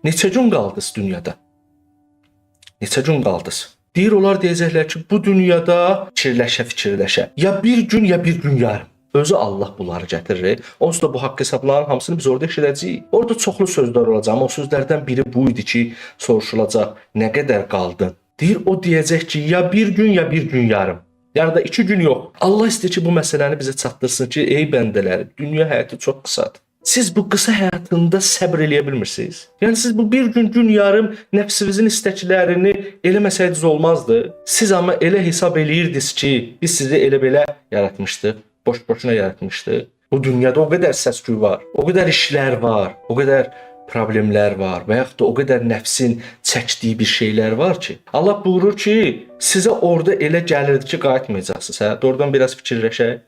Neçə gün qaldınız dünyada? Neçə gün qaldınız? Deyir, onlar deyəcəklər ki, bu dünyada fikirləşə. Ya bir gün, ya bir gün yarım. Özü Allah bunları gətirir. Onsuz da bu haqq hesabların hamısını biz orada eşidəcəyik. Orada çoxlu sözlər olacaq, amma o sözlərdən biri bu idi ki, soruşulacaq, nə qədər qaldın? Deyir, o deyəcək ki, ya bir gün, ya bir gün yarım. Yəni da 2 gün yox. Allah istəyir ki, bu məsələni bizə çatdırsın ki, ey bəndələr, dünya həyatı çox qısadır. Siz bu qısa həyatında səbr eləyə bilmirsiniz. Yəni siz bu bir gün yarım nəfsinizin istəklərini eləməsəydiniz olmazdı. Siz amma elə hesab eləyirdiniz ki, biz sizi elə belə yaratmışdıq, boş-boşuna yaratmışdıq. Bu dünyada o qədər səs-küy var, o qədər işlər var, o qədər problemlər var və yaxud da o qədər nəfsin çəkdiyi bir şeylər var ki, Allah buyurur ki, sizə orada elə gəlirdi ki, qayıtmayacaqsınız. Hə, doğrudan biraz fikirləşək.